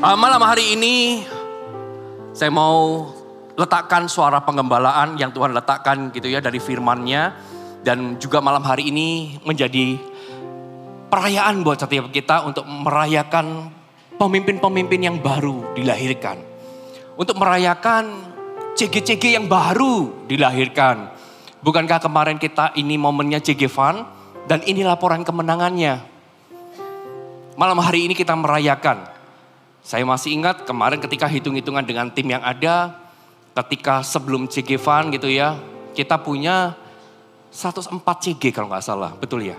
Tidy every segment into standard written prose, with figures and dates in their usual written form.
Malam hari ini saya mau letakkan suara penggembalaan yang Tuhan letakkan gitu ya dari firman-Nya. Dan juga malam hari ini menjadi perayaan buat setiap kita untuk merayakan pemimpin-pemimpin yang baru dilahirkan. Untuk merayakan CG-CG yang baru dilahirkan. Bukankah kemarin kita ini momennya CG Fun dan ini laporan kemenangannya. Malam hari ini kita merayakan. Saya masih ingat kemarin ketika hitung-hitungan dengan tim yang ada, ketika sebelum CG Fun gitu ya, kita punya 104 CG kalau nggak salah, betul ya.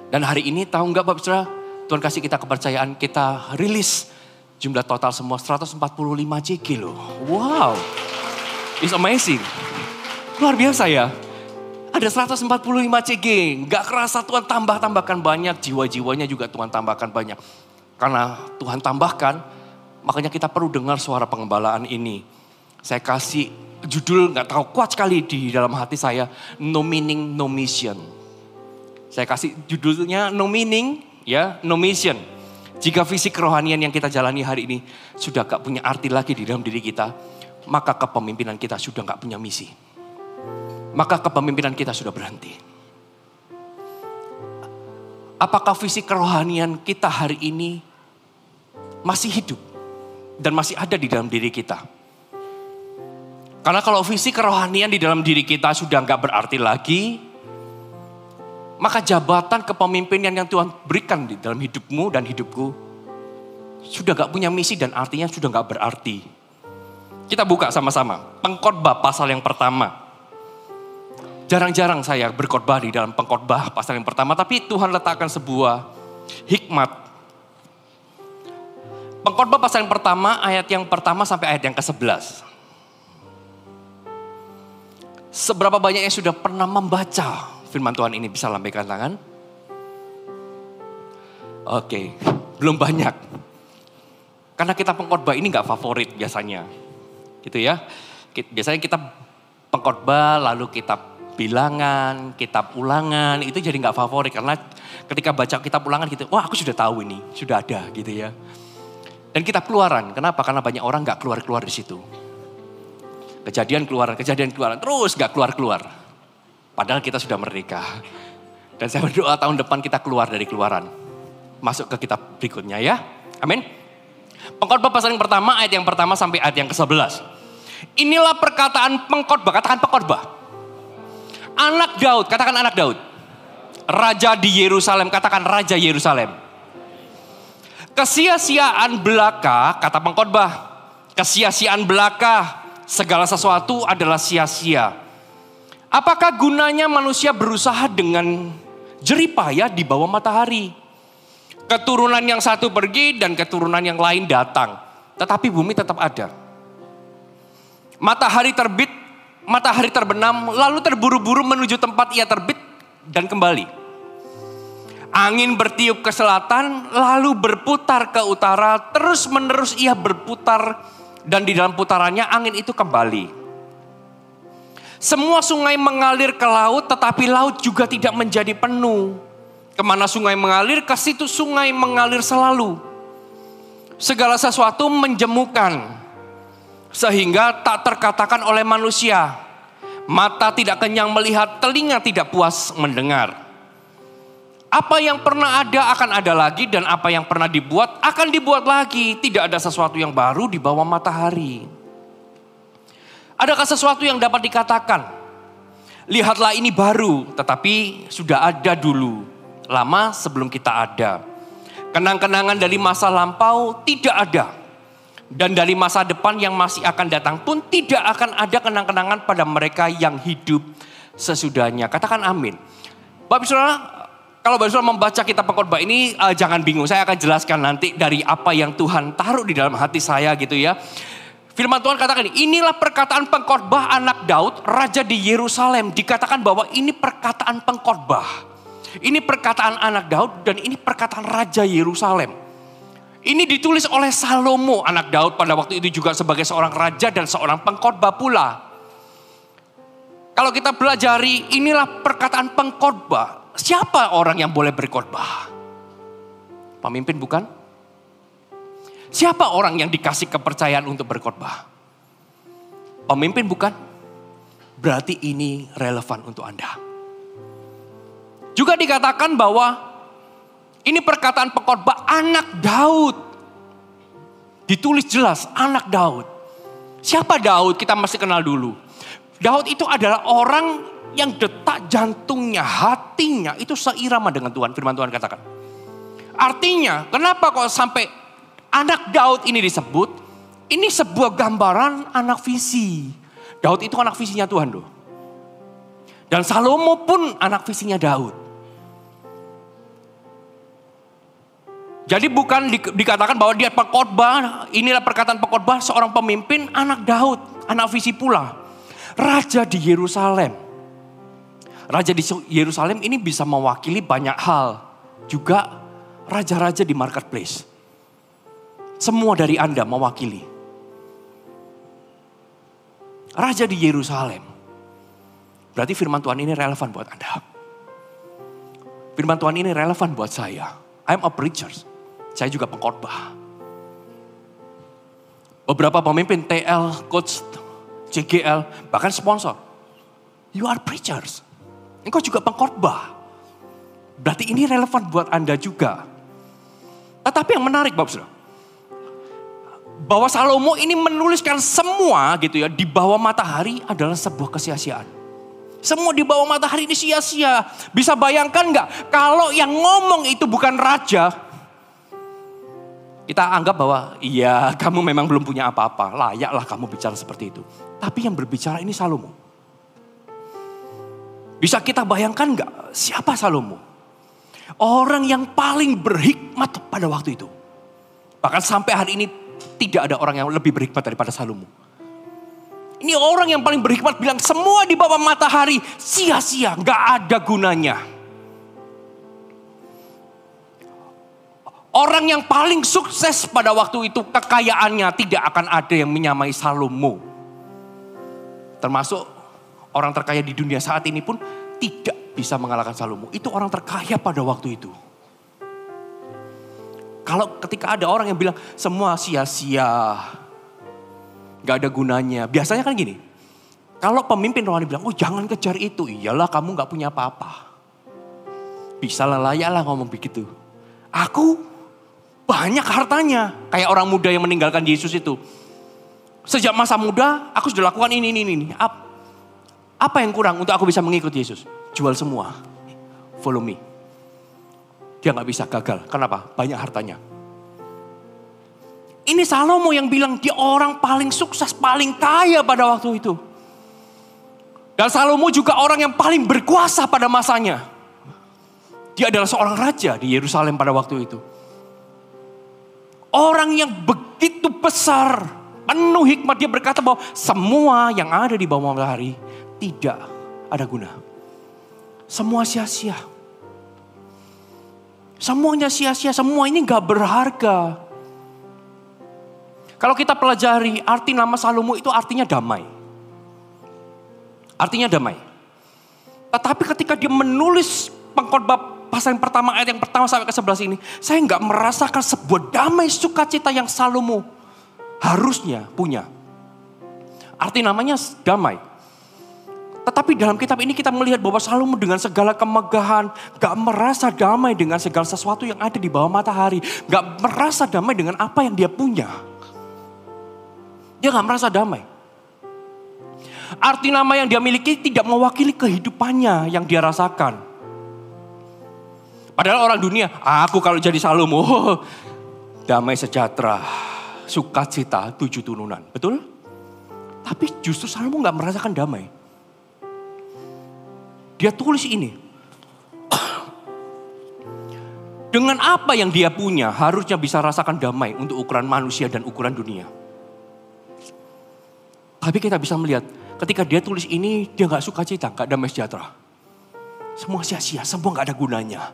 Dan hari ini tahu nggak Bapak Saudara, Tuhan kasih kita kepercayaan, kita rilis jumlah total semua 145 CG loh. Wow, it's amazing. Luar biasa ya. Ada 145 CG, nggak kerasa Tuhan tambahkan banyak, jiwa-jiwanya juga Tuhan tambahkan banyak. Karena Tuhan tambahkan, makanya kita perlu dengar suara pengembalaan ini. Saya kasih judul nggak tahu kuat sekali di dalam hati saya, No Meaning, No Mission. Saya kasih judulnya No Meaning, ya, No Mission. Jika visi kerohanian yang kita jalani hari ini sudah gak punya arti lagi di dalam diri kita, maka kepemimpinan kita sudah gak punya misi. Maka kepemimpinan kita sudah berhenti. Apakah visi kerohanian kita hari ini masih hidup dan masih ada di dalam diri kita? Karena kalau visi kerohanian di dalam diri kita sudah gak berarti lagi, maka jabatan kepemimpinan yang Tuhan berikan di dalam hidupmu dan hidupku sudah gak punya misi dan artinya sudah gak berarti. Kita buka sama-sama Pengkhotbah pasal yang pertama. Jarang-jarang saya berkhotbah di dalam Pengkhotbah pasal yang pertama, tapi Tuhan letakkan sebuah hikmat. Pengkhotbah pasal yang pertama, ayat yang pertama sampai ayat yang ke-11. Seberapa banyak yang sudah pernah membaca firman Tuhan ini, bisa lambaikan tangan? Oke, belum banyak. Karena kita pengkhotbah ini gak favorit biasanya. Gitu ya. Biasanya kita pengkhotbah lalu kitab bilangan, kitab ulangan, itu jadi gak favorit. Karena ketika baca kitab ulangan gitu, wah aku sudah tahu ini, sudah ada gitu ya. Dan kitab keluaran, kenapa? Karena banyak orang gak keluar-keluar di situ. Kejadian keluaran, terus gak keluar-keluar. Padahal kita sudah merdeka. Dan saya berdoa tahun depan kita keluar dari keluaran. Masuk ke kitab berikutnya ya. Amin. Pengkhotbah pasal yang pertama, ayat yang pertama sampai ayat yang ke-11. Inilah perkataan pengkhotbah, katakan pengkhotbah. Anak Daud, katakan anak Daud. Raja di Yerusalem, katakan Raja Yerusalem. Kesia-siaan belaka, kata pengkhotbah. Kesia-siaan belaka, segala sesuatu adalah sia-sia. Apakah gunanya manusia berusaha dengan jeripaya di bawah matahari? Keturunan yang satu pergi dan keturunan yang lain datang. Tetapi bumi tetap ada. Matahari terbit, matahari terbenam, lalu terburu-buru menuju tempat ia terbit dan kembali. Angin bertiup ke selatan, lalu berputar ke utara, terus menerus ia berputar dan di dalam putarannya angin itu kembali. Semua sungai mengalir ke laut, tetapi laut juga tidak menjadi penuh. Kemana sungai mengalir, ke situ sungai mengalir selalu. Segala sesuatu menjemukan, sehingga tak terkatakan oleh manusia. Mata tidak kenyang melihat, telinga tidak puas mendengar. Apa yang pernah ada akan ada lagi, dan apa yang pernah dibuat akan dibuat lagi. Tidak ada sesuatu yang baru di bawah matahari. Adakah sesuatu yang dapat dikatakan? Lihatlah ini baru, tetapi sudah ada dulu. Lama sebelum kita ada. Kenang-kenangan dari masa lampau tidak ada. Dan dari masa depan yang masih akan datang pun tidak akan ada kenang-kenangan pada mereka yang hidup sesudahnya. Katakan amin. Bapak Saudara, kalau Bapak Saudara membaca kitab Pengkhotbah ini jangan bingung. Saya akan jelaskan nanti dari apa yang Tuhan taruh di dalam hati saya gitu ya. Firman Tuhan katakan inilah perkataan pengkhotbah anak Daud, Raja di Yerusalem. Dikatakan bahwa ini perkataan pengkhotbah. Ini perkataan anak Daud dan ini perkataan Raja Yerusalem. Ini ditulis oleh Salomo anak Daud pada waktu itu juga sebagai seorang raja dan seorang pengkhotbah pula. Kalau kita pelajari inilah perkataan pengkhotbah. Siapa orang yang boleh berkhotbah? Pemimpin bukan? Siapa orang yang dikasih kepercayaan untuk berkhotbah? Pemimpin bukan? Berarti ini relevan untuk Anda. Juga dikatakan bahwa ini perkataan pengkhotbah anak Daud. Ditulis jelas anak Daud. Siapa Daud? Kita masih kenal dulu. Daud itu adalah orang yang detak jantungnya, hatinya itu seirama dengan Tuhan. Firman Tuhan katakan. Artinya kenapa kok sampai anak Daud ini disebut? Ini sebuah gambaran anak visi. Daud itu anak visinya Tuhan loh. Dan Salomo pun anak visinya Daud. Jadi bukan dikatakan bahwa dia pengkhotbah, inilah perkataan pengkhotbah seorang pemimpin anak Daud, anak visi pula. Raja di Yerusalem. Raja di Yerusalem ini bisa mewakili banyak hal. Juga raja-raja di marketplace. Semua dari Anda mewakili. Raja di Yerusalem. Berarti firman Tuhan ini relevan buat Anda. Firman Tuhan ini relevan buat saya. I'm a preacher. Saya juga pengkhotbah. Beberapa pemimpin TL, coach, CGL, bahkan sponsor. You are preachers. Engkau juga pengkhotbah. Berarti ini relevan buat Anda juga. Tetapi yang menarik Bapak Saudara, bahwa Salomo ini menuliskan semua gitu ya di bawah matahari adalah sebuah kesia-siaan. Semua di bawah matahari ini sia-sia. Bisa bayangkan nggak kalau yang ngomong itu bukan raja, kita anggap bahwa iya kamu memang belum punya apa-apa, layaklah kamu bicara seperti itu. Tapi yang berbicara ini Salomo. Bisa kita bayangkan nggak siapa Salomo? Orang yang paling berhikmat pada waktu itu. Bahkan sampai hari ini tidak ada orang yang lebih berhikmat daripada Salomo. Ini orang yang paling berhikmat bilang semua di bawah matahari sia-sia, nggak ada gunanya. Orang yang paling sukses pada waktu itu kekayaannya tidak akan ada yang menyamai Salomo. Termasuk orang terkaya di dunia saat ini pun tidak bisa mengalahkan Salomo. Itu orang terkaya pada waktu itu. Kalau ketika ada orang yang bilang semua sia-sia, gak ada gunanya. Biasanya kan gini, kalau pemimpin rohani bilang, oh jangan kejar itu. Iyalah kamu gak punya apa-apa. Bisa layaklah ngomong begitu. Aku banyak hartanya. Kayak orang muda yang meninggalkan Yesus itu. Sejak masa muda aku sudah lakukan ini. Apa yang kurang untuk aku bisa mengikuti Yesus? Jual semua. Follow me. Dia gak bisa gagal. Kenapa? Banyak hartanya. Ini Salomo yang bilang dia orang paling sukses, paling kaya pada waktu itu. Dan Salomo juga orang yang paling berkuasa pada masanya. Dia adalah seorang raja di Yerusalem pada waktu itu. Orang yang begitu besar, penuh hikmat. Dia berkata bahwa semua yang ada di bawah matahari tidak ada guna. Semua sia-sia. Semuanya sia-sia, semua ini gak berharga. Kalau kita pelajari arti nama Salomo itu artinya damai. Artinya damai. Tetapi ketika dia menulis pengkhotbah pasal yang pertama, ayat yang pertama sampai ke 11 ini. Saya gak merasakan sebuah damai sukacita yang Salomo harusnya punya. Arti namanya damai. Tetapi dalam kitab ini kita melihat bahwa Salomo dengan segala kemegahan gak merasa damai dengan segala sesuatu yang ada di bawah matahari. Gak merasa damai dengan apa yang dia punya. Dia gak merasa damai. Arti nama yang dia miliki tidak mewakili kehidupannya yang dia rasakan. Padahal orang dunia, aku kalau jadi Salomo, damai sejahtera, sukacita, 7 turunan. Betul? Tapi justru Salomo gak merasakan damai. Dia tulis ini. Dengan apa yang dia punya harusnya bisa rasakan damai untuk ukuran manusia dan ukuran dunia. Tapi kita bisa melihat ketika dia tulis ini dia gak sukacita, gak damai sejahtera. Semua sia-sia, semua gak ada gunanya.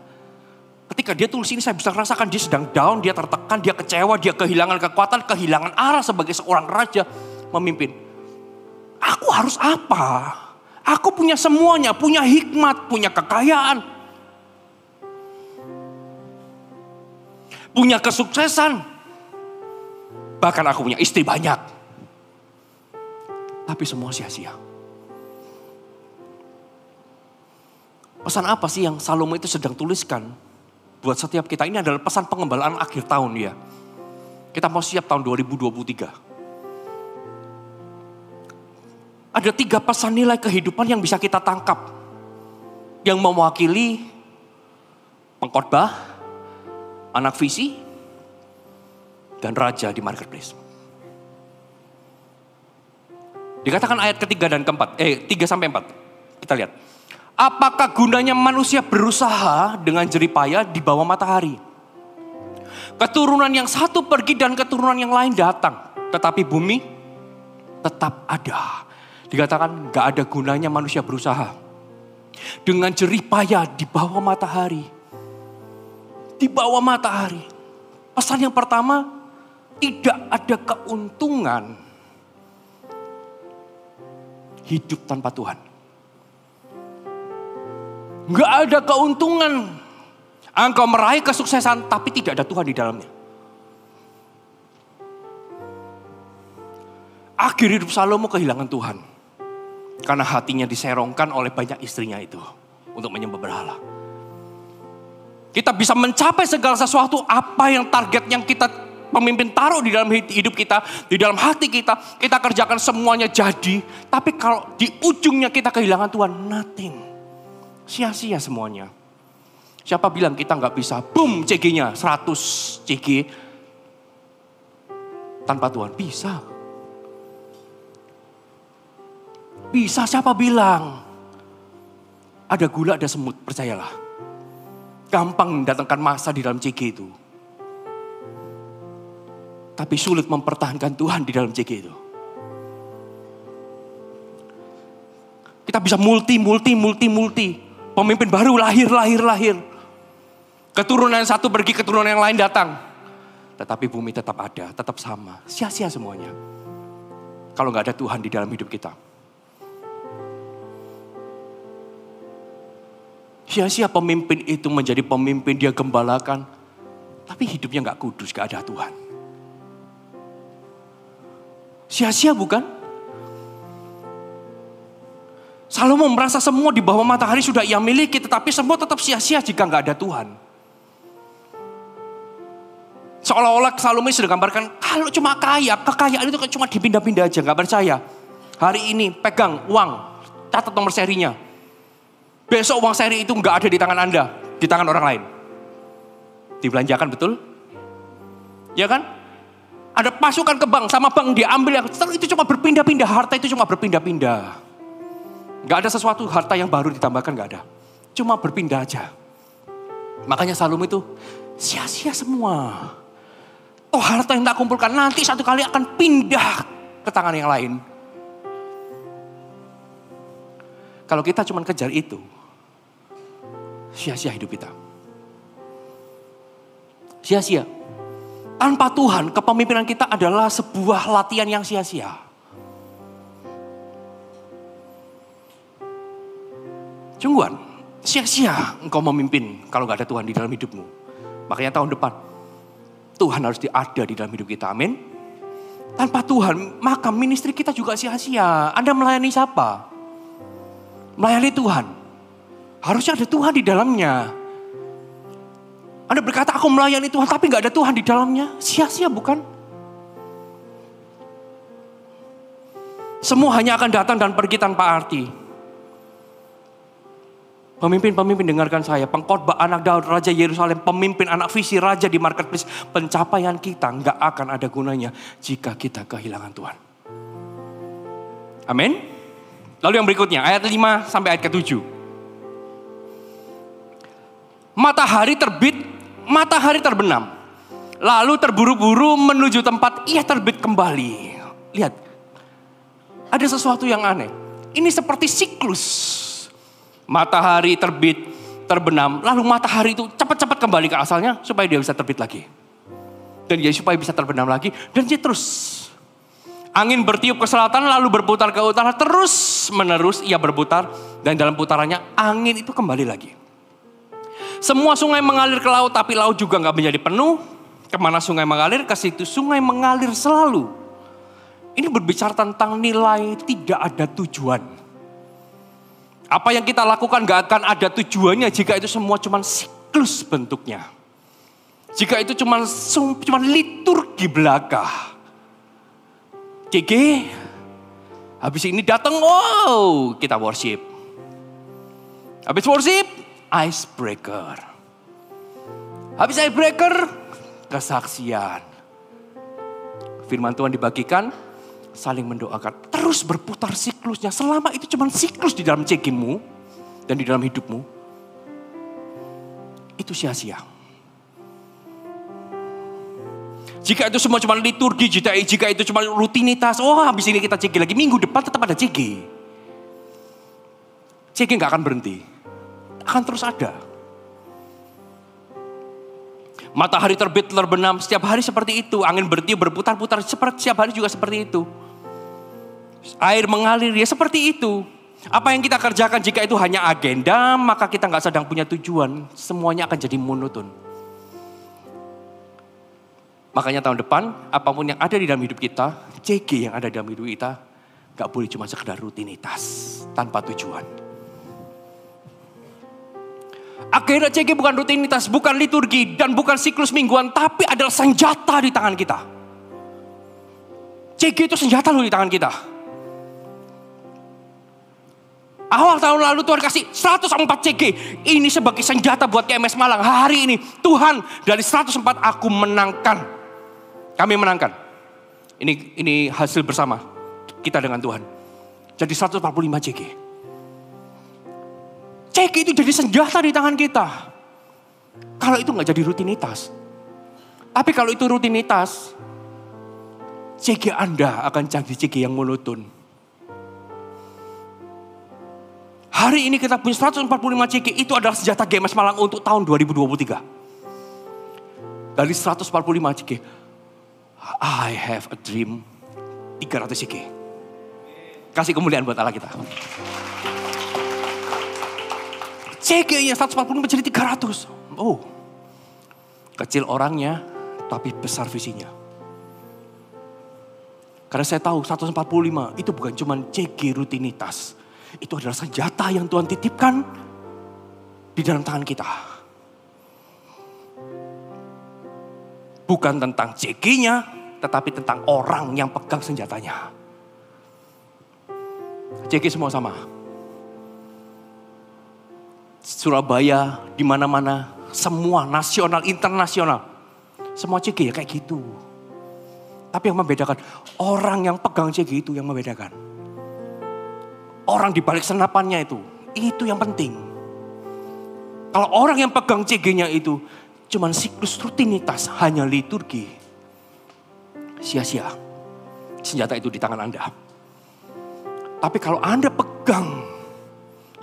Ketika dia tulis ini saya bisa rasakan dia sedang down, dia tertekan, dia kecewa, dia kehilangan kekuatan, kehilangan arah sebagai seorang raja memimpin. Aku harus apa? Aku punya semuanya, punya hikmat, punya kekayaan. Punya kesuksesan. Bahkan aku punya istri banyak. Tapi semua sia-sia. Pesan apa sih yang Salomo itu sedang tuliskan buat setiap kita? Ini adalah pesan pengembalaan akhir tahun ya. Kita mau siap tahun 2023. Ada 3 pesan nilai kehidupan yang bisa kita tangkap. Yang mewakili pengkhotbah, anak visi, dan raja di marketplace. Dikatakan ayat ketiga dan keempat, 3-4. Kita lihat. Apakah gunanya manusia berusaha dengan jeripaya di bawah matahari? Keturunan yang satu pergi dan keturunan yang lain datang. Tetapi bumi tetap ada. Dikatakan gak ada gunanya manusia berusaha. Dengan jeripaya di bawah matahari. Di bawah matahari. Pesan yang pertama, tidak ada keuntungan hidup tanpa Tuhan. Gak ada keuntungan. Engkau meraih kesuksesan tapi tidak ada Tuhan di dalamnya. Akhir hidup Salomo kehilangan Tuhan. Karena hatinya diserongkan oleh banyak istrinya itu. Untuk menyembah berhala. Kita bisa mencapai segala sesuatu apa yang target yang kita pemimpin taruh di dalam hidup kita. Di dalam hati kita. Kita kerjakan semuanya jadi. Tapi kalau di ujungnya kita kehilangan Tuhan. Nothing. Sia-sia semuanya. Siapa bilang kita gak bisa boom CG-nya 100 CG tanpa Tuhan? Bisa. Bisa, siapa bilang? Ada gula, ada semut, percayalah. Gampang mendatangkan masa di dalam CG itu. Tapi sulit mempertahankan Tuhan di dalam CG itu. Kita bisa multi. Pemimpin baru lahir. Keturunan satu pergi, keturunan yang lain datang. Tetapi bumi tetap ada, tetap sama. Sia-sia semuanya. Kalau gak ada Tuhan di dalam hidup kita. Sia-sia pemimpin itu menjadi pemimpin, dia gembalakan. Tapi hidupnya gak kudus, gak ada Tuhan. Sia-sia bukan? Salomo merasa semua di bawah matahari sudah ia miliki, tetapi semua tetap sia-sia jika nggak ada Tuhan. Seolah-olah Salomo sudah gambarkan, kalau cuma kaya, kekayaan itu cuma dipindah-pindah aja, nggak percaya. Hari ini pegang uang, catat nomor serinya. Besok uang seri itu nggak ada di tangan Anda, di tangan orang lain. Dibelanjakan betul? Ya kan? Ada pasukan ke bank, sama bank diambil, yang itu cuma berpindah-pindah, harta itu cuma berpindah-pindah. Gak ada sesuatu harta yang baru ditambahkan, gak ada. Cuma berpindah aja. Makanya Salomo itu sia-sia semua. Oh, harta yang tak kumpulkan nanti satu kali akan pindah ke tangan yang lain. Kalau kita cuma kejar itu, sia-sia hidup kita. Sia-sia. Tanpa Tuhan, kepemimpinan kita adalah sebuah latihan yang sia-sia. Sungguhan, sia-sia engkau memimpin kalau gak ada Tuhan di dalam hidupmu. Makanya tahun depan, Tuhan harus ada di dalam hidup kita, amin. Tanpa Tuhan, maka ministry kita juga sia-sia. Anda melayani siapa? Melayani Tuhan. Harusnya ada Tuhan di dalamnya. Anda berkata, aku melayani Tuhan, tapi gak ada Tuhan di dalamnya. Sia-sia bukan? Semua hanya akan datang dan pergi tanpa arti. Pemimpin-pemimpin dengarkan saya, pengkhotbah anak Daud, Raja Yerusalem, pemimpin anak visi, Raja di marketplace. Pencapaian kita gak akan ada gunanya jika kita kehilangan Tuhan. Amin. Lalu yang berikutnya, ayat 5 sampai ayat ke-7. Matahari terbit, matahari terbenam. Lalu terburu-buru menuju tempat ia terbit kembali. Lihat, ada sesuatu yang aneh. Ini seperti siklus. Matahari terbit, terbenam. Lalu matahari itu cepat-cepat kembali ke asalnya supaya dia bisa terbit lagi. Dan dia supaya bisa terbenam lagi. Dan dia terus. Angin bertiup ke selatan lalu berputar ke utara. Terus menerus ia berputar. Dan dalam putarannya angin itu kembali lagi. Semua sungai mengalir ke laut tapi laut juga gak menjadi penuh. Kemana sungai mengalir, ke situ sungai mengalir selalu. Ini berbicara tentang nilai tidak ada tujuan. Apa yang kita lakukan gak akan ada tujuannya jika itu semua cuma siklus bentuknya. Jika itu cuma liturgi belaka. GG, habis ini datang, oh kita worship. Habis worship, icebreaker. Habis icebreaker, kesaksian. Firman Tuhan dibagikan, saling mendoakan. Terus berputar siklusnya. Selama itu cuma siklus di dalam CG-mu dan di dalam hidupmu, itu sia-sia. Jika itu semua cuma liturgi, jika itu cuma rutinitas, oh habis ini kita CG lagi, minggu depan tetap ada CG. CG gak akan berhenti. Akan terus ada. Matahari terbit terbenam setiap hari seperti itu. Angin bertiup berputar-putar setiap hari juga seperti itu. Air mengalir ya seperti itu. Apa yang kita kerjakan jika itu hanya agenda, maka kita gak sedang punya tujuan. Semuanya akan jadi monoton. Makanya tahun depan, apapun yang ada di dalam hidup kita, CG yang ada di dalam hidup kita, gak boleh cuma sekedar rutinitas, tanpa tujuan. Akhirnya CG bukan rutinitas, bukan liturgi, dan bukan siklus mingguan, tapi adalah senjata di tangan kita. CG itu senjata loh di tangan kita. Awal tahun lalu Tuhan kasih 104 CG. Ini sebagai senjata buat KMS Malang. Hari ini Tuhan dari 104 aku menangkan. Kami menangkan. Ini hasil bersama kita dengan Tuhan. Jadi 145 CG. CG itu jadi senjata di tangan kita. Kalau itu gak jadi rutinitas. Tapi kalau itu rutinitas, CG Anda akan jadi CG yang monoton. Hari ini kita punya 145 CG, itu adalah senjata GMS Malang untuk tahun 2023. Dari 145 CG, I have a dream 300 CG. Kasih kemuliaan buat Allah kita. CG-nya 145 jadi 300. Oh, kecil orangnya tapi besar visinya. Karena saya tahu 145 itu bukan cuma CG rutinitas. Itu adalah senjata yang Tuhan titipkan di dalam tangan kita. Bukan tentang CG-nya, tetapi tentang orang yang pegang senjatanya. CG semua sama. Surabaya, di mana-mana, semua nasional, internasional. Semua CG ya kayak gitu. Tapi yang membedakan, orang yang pegang CG itu yang membedakan. Orang di balik senapannya itu yang penting. Kalau orang yang pegang CG-nya itu cuman siklus rutinitas, hanya liturgi, sia-sia. Senjata itu di tangan Anda. Tapi kalau Anda pegang,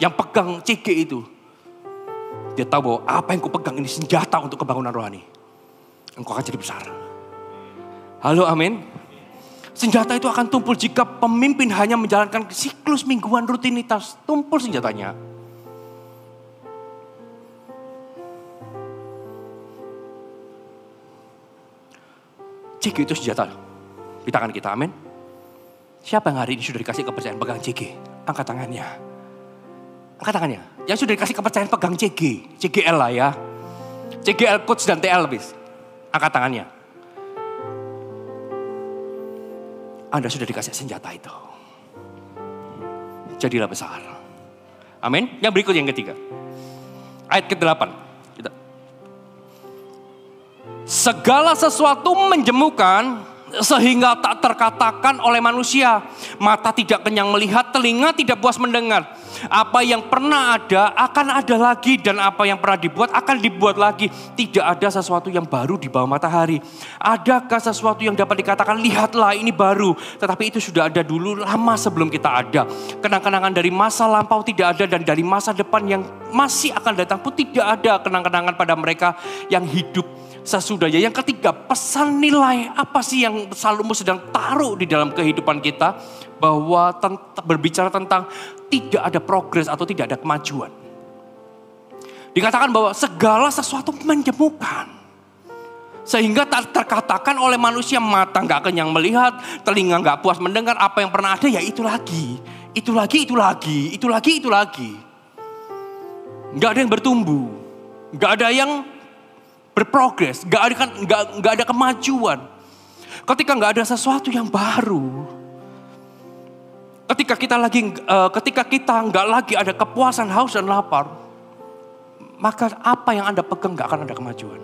yang pegang CG itu, dia tahu bahwa apa yang kupegang ini senjata untuk kebangunan rohani. Engkau akan jadi besar. Halo, amin. Senjata itu akan tumpul jika pemimpin hanya menjalankan siklus mingguan rutinitas. Tumpul senjatanya. CG itu senjata di tangan kita, amin. Siapa yang hari ini sudah dikasih kepercayaan pegang CG? Angkat tangannya. Angkat tangannya. Yang sudah dikasih kepercayaan pegang CG. CGL lah ya. CGL Coach dan TL bis. Angkat tangannya. Anda sudah dikasih senjata itu. Jadilah besar. Amin. Yang berikut yang ketiga. Ayat ke-8. Segala sesuatu menjemukan sehingga tak terkatakan oleh manusia. Mata tidak kenyang melihat, telinga tidak puas mendengar. Apa yang pernah ada akan ada lagi, dan apa yang pernah dibuat akan dibuat lagi. Tidak ada sesuatu yang baru di bawah matahari. Adakah sesuatu yang dapat dikatakan lihatlah ini baru, tetapi itu sudah ada dulu lama sebelum kita ada. Kenang-kenangan dari masa lampau tidak ada, dan dari masa depan yang masih akan datang pun tidak ada kenang-kenangan pada mereka yang hidup sesudahnya. Yang ketiga, pesan nilai apa sih yang Salomo sedang taruh di dalam kehidupan kita, bahwa berbicara tentang tidak ada progres atau tidak ada kemajuan. Dikatakan bahwa segala sesuatu menjemukan. Sehingga tak terkatakan oleh manusia, mata gak kenyang melihat, telinga gak puas mendengar, apa yang pernah ada ya itu lagi. Itu lagi. Gak ada yang bertumbuh, gak ada yang berprogres, gak ada kemajuan. Ketika gak ada sesuatu yang baru, ketika kita gak lagi ada kepuasan, haus dan lapar, maka apa yang Anda pegang gak akan ada kemajuan.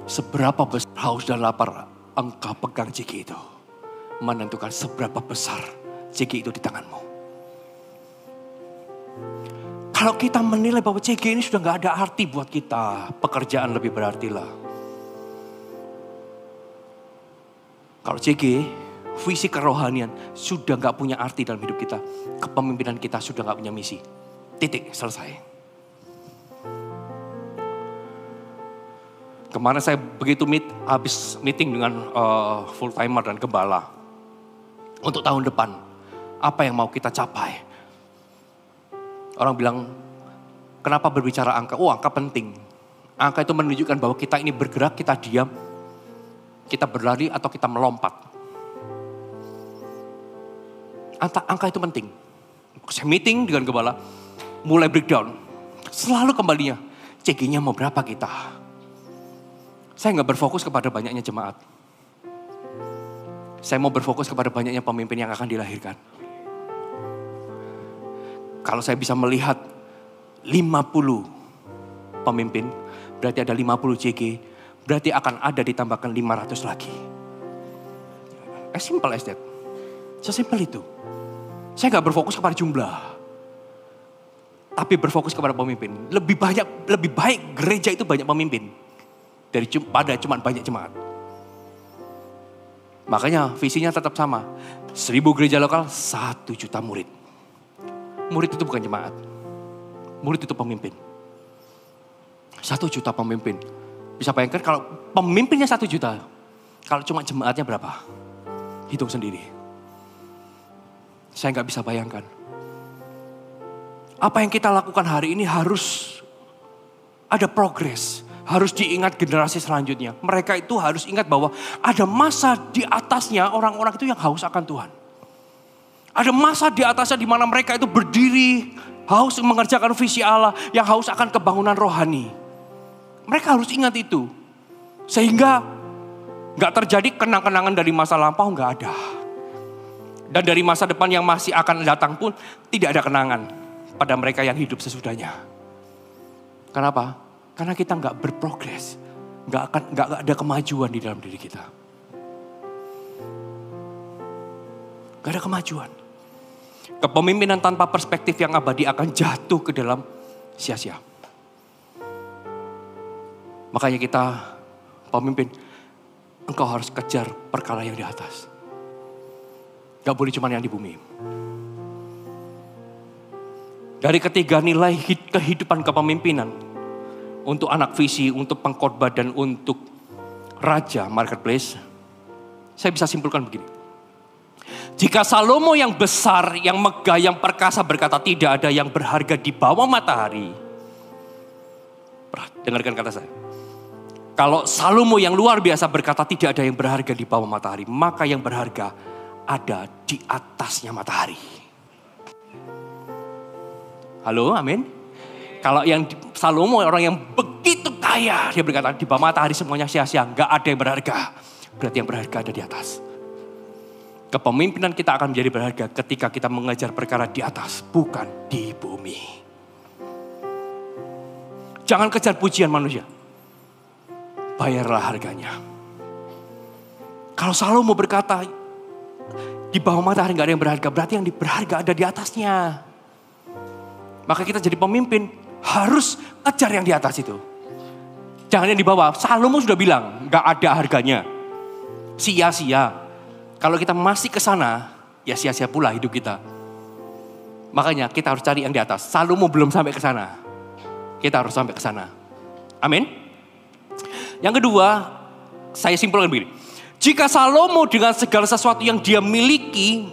Seberapa besar haus dan lapar engkau pegang JG itu, menentukan seberapa besar JG itu di tanganmu. Kalau kita menilai bahwa JG ini sudah gak ada arti buat kita, pekerjaan lebih berartilah. Kalau JG, visi kerohanian sudah gak punya arti dalam hidup kita, kepemimpinan kita sudah gak punya misi. Titik, selesai. Kemarin saya begitu habis meeting dengan full timer dan gembala. Untuk tahun depan, apa yang mau kita capai? Orang bilang, kenapa berbicara angka? Oh, angka penting. Angka itu menunjukkan bahwa kita ini bergerak, kita diam, kita berlari atau kita melompat. Angka itu penting. Saya meeting dengan gembala, mulai breakdown. Selalu kembalinya, CG-nya mau berapa kita? Saya nggak berfokus kepada banyaknya jemaat. Saya mau berfokus kepada banyaknya pemimpin yang akan dilahirkan. Kalau saya bisa melihat 50 pemimpin, berarti ada 50 JG, berarti akan ada ditambahkan 500 lagi. As simple as that. Sesimpel itu. Saya nggak berfokus kepada jumlah, tapi berfokus kepada pemimpin. Lebih baik gereja itu banyak pemimpin pada cuma banyak jemaat. Makanya visinya tetap sama. 1000 gereja lokal, 1 juta murid. Murid itu bukan jemaat. Murid itu pemimpin. 1 juta pemimpin. Bisa bayangkan kalau pemimpinnya 1 juta. Kalau cuma jemaatnya berapa? Hitung sendiri. Saya gak bisa bayangkan. Apa yang kita lakukan hari ini harus ada progres. Harus diingat generasi selanjutnya. Mereka itu harus ingat bahwa ada masa di atasnya orang-orang itu yang haus akan Tuhan. Ada masa di atasnya di mana mereka itu berdiri, haus mengerjakan visi Allah, yang haus akan kebangunan rohani. Mereka harus ingat itu. Sehingga gak terjadi kenang-kenangan dari masa lampau, gak ada. Dan dari masa depan yang masih akan datang pun tidak ada kenangan pada mereka yang hidup sesudahnya. Kenapa? Karena kita gak berprogres, gak ada kemajuan di dalam diri kita. Gak ada kemajuan. Kepemimpinan tanpa perspektif yang abadi akan jatuh ke dalam sia-sia. Makanya kita pemimpin, engkau harus kejar perkara yang di atas. Gak boleh cuma yang di bumi. Dari ketiga nilai kehidupan kepemimpinan, untuk anak visi, untuk pengkhotbah dan untuk raja marketplace, saya bisa simpulkan begini. Jika Salomo yang besar, yang megah, yang perkasa berkata tidak ada yang berharga di bawah matahari. Dengarkan kata saya. Kalau Salomo yang luar biasa berkata tidak ada yang berharga di bawah matahari, maka yang berharga ada di atasnya matahari. Halo, amin. Kalau yang Salomo orang yang begitu kaya, dia berkata di bawah matahari semuanya sia-sia, gak ada yang berharga. Berarti yang berharga ada di atas. Kepemimpinan kita akan menjadi berharga ketika kita mengejar perkara di atas, bukan di bumi. Jangan kejar pujian manusia. Bayarlah harganya. Kalau Salomo berkata di bawah matahari gak ada yang berharga, berarti yang berharga ada di atasnya. Maka kita jadi pemimpin harus kejar yang di atas itu. Jangan yang di bawah. Salomo sudah bilang gak ada harganya. Sia-sia. Kalau kita masih ke sana, ya sia-sia pula hidup kita. Makanya kita harus cari yang di atas. Salomo belum sampai ke sana. Kita harus sampai ke sana. Amin. Yang kedua, saya simpulkan begini. Jika Salomo dengan segala sesuatu yang dia miliki,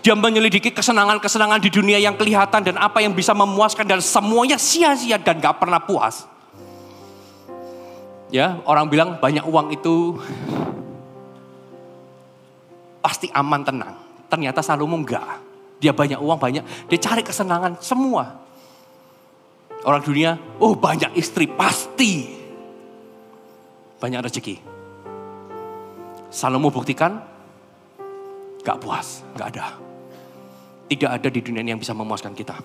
dia menyelidiki kesenangan-kesenangan di dunia yang kelihatan dan apa yang bisa memuaskan dan semuanya sia-sia dan gak pernah puas. Ya, orang bilang banyak uang itu pasti aman, tenang. Ternyata Salomo enggak. Dia banyak uang, dia cari kesenangan semua. Orang dunia, oh banyak istri, pasti banyak rezeki. Salomo buktikan, gak puas, gak ada. Tidak ada di dunia ini yang bisa memuaskan kita.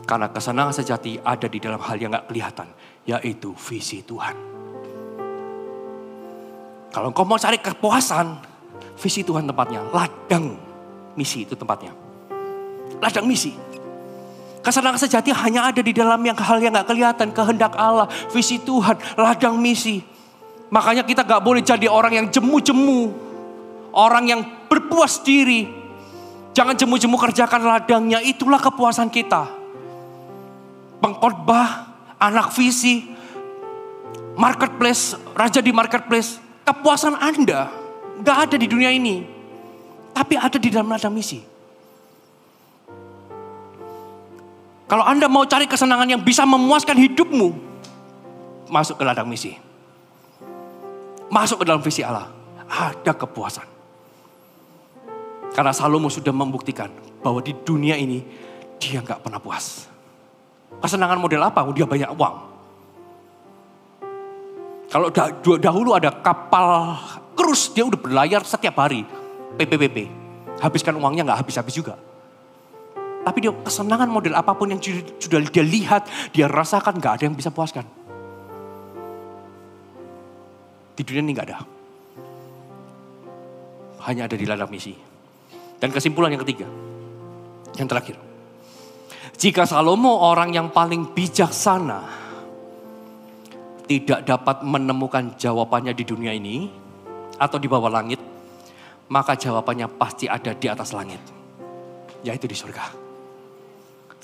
Karena kesenangan sejati ada di dalam hal yang gak kelihatan, yaitu visi Tuhan. Kalau engkau mau cari kepuasan, visi Tuhan tempatnya, ladang misi itu tempatnya. Ladang misi. Kesenangan sejati hanya ada di dalam hal yang gak kelihatan, kehendak Allah, visi Tuhan, ladang misi. Makanya kita gak boleh jadi orang yang jemu-jemu, orang yang berpuas diri. Jangan jemu-jemu kerjakan ladangnya, itulah kepuasan kita. Pengkhotbah, anak visi, marketplace, raja di marketplace. Kepuasan Anda gak ada di dunia ini, tapi ada di dalam ladang misi. Kalau Anda mau cari kesenangan yang bisa memuaskan hidupmu, masuk ke ladang misi. Masuk ke dalam visi Allah, ada kepuasan. Karena Salomo sudah membuktikan bahwa di dunia ini dia gak pernah puas. Kesenangan model apa? Dia banyak uang. Kalau dahulu ada kapal krus, dia udah berlayar setiap hari. PPPP. Habiskan uangnya gak habis-habis juga. Tapi dia kesenangan model apapun yang sudah dia lihat, dia rasakan gak ada yang bisa puaskan. Di dunia ini gak ada. Hanya ada di ladang misi. Dan kesimpulan yang ketiga. Yang terakhir. Jika Salomo orang yang paling bijaksana tidak dapat menemukan jawabannya di dunia ini atau di bawah langit, maka jawabannya pasti ada di atas langit, yaitu di surga.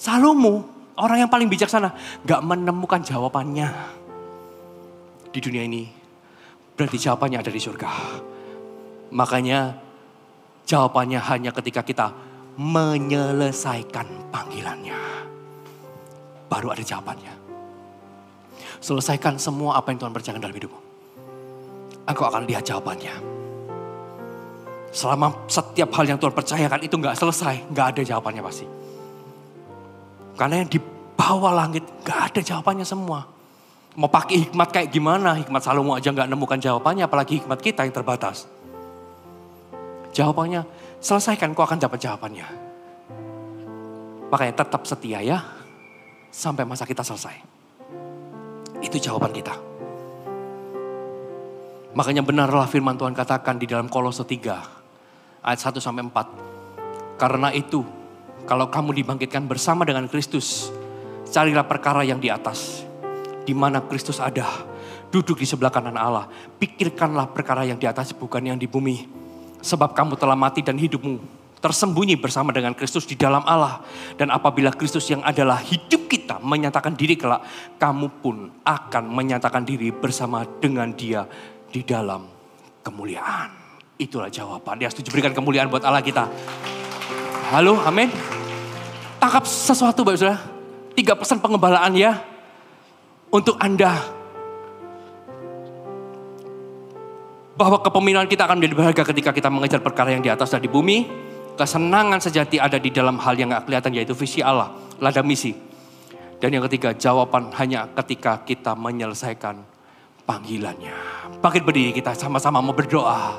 Salomo, orang yang paling bijaksana, gak menemukan jawabannya di dunia ini, berarti jawabannya ada di surga. Makanya jawabannya hanya ketika kita menyelesaikan panggilannya, baru ada jawabannya. Selesaikan semua apa yang Tuhan percayakan dalam hidupmu. Engkau akan lihat jawabannya. Selama setiap hal yang Tuhan percayakan itu gak selesai, gak ada jawabannya pasti. Karena yang di bawah langit gak ada jawabannya semua. Mau pakai hikmat kayak gimana, hikmat Salomo aja gak nemukan jawabannya, apalagi hikmat kita yang terbatas. Jawabannya, selesaikan kau akan dapat jawabannya. Makanya tetap setia ya, sampai masa kita selesai. Itu jawaban kita. Makanya benarlah firman Tuhan katakan di dalam Kolose 3 ayat 1-4. Karena itu, kalau kamu dibangkitkan bersama dengan Kristus, carilah perkara yang di atas, di mana Kristus ada, duduk di sebelah kanan Allah. Pikirkanlah perkara yang di atas, bukan yang di bumi. Sebab kamu telah mati dan hidupmu tersembunyi bersama dengan Kristus di dalam Allah. Dan apabila Kristus yang adalah hidup kita menyatakan diri kelak, kamu pun akan menyatakan diri bersama dengan Dia di dalam kemuliaan. Itulah jawaban. Dia setuju berikan kemuliaan buat Allah kita. Halo, amin. Tangkap sesuatu Bapak Saudara. 3 pesan pengembalaan ya untuk Anda. Bahwa kepemimpinan kita akan menjadi berharga ketika kita mengejar perkara yang di atas dan di bumi. Kesenangan sejati ada di dalam hal yang gak kelihatan, yaitu visi Allah, ladang misi. Dan yang ketiga, jawaban hanya ketika kita menyelesaikan panggilannya. Bangkit berdiri, kita sama-sama mau berdoa.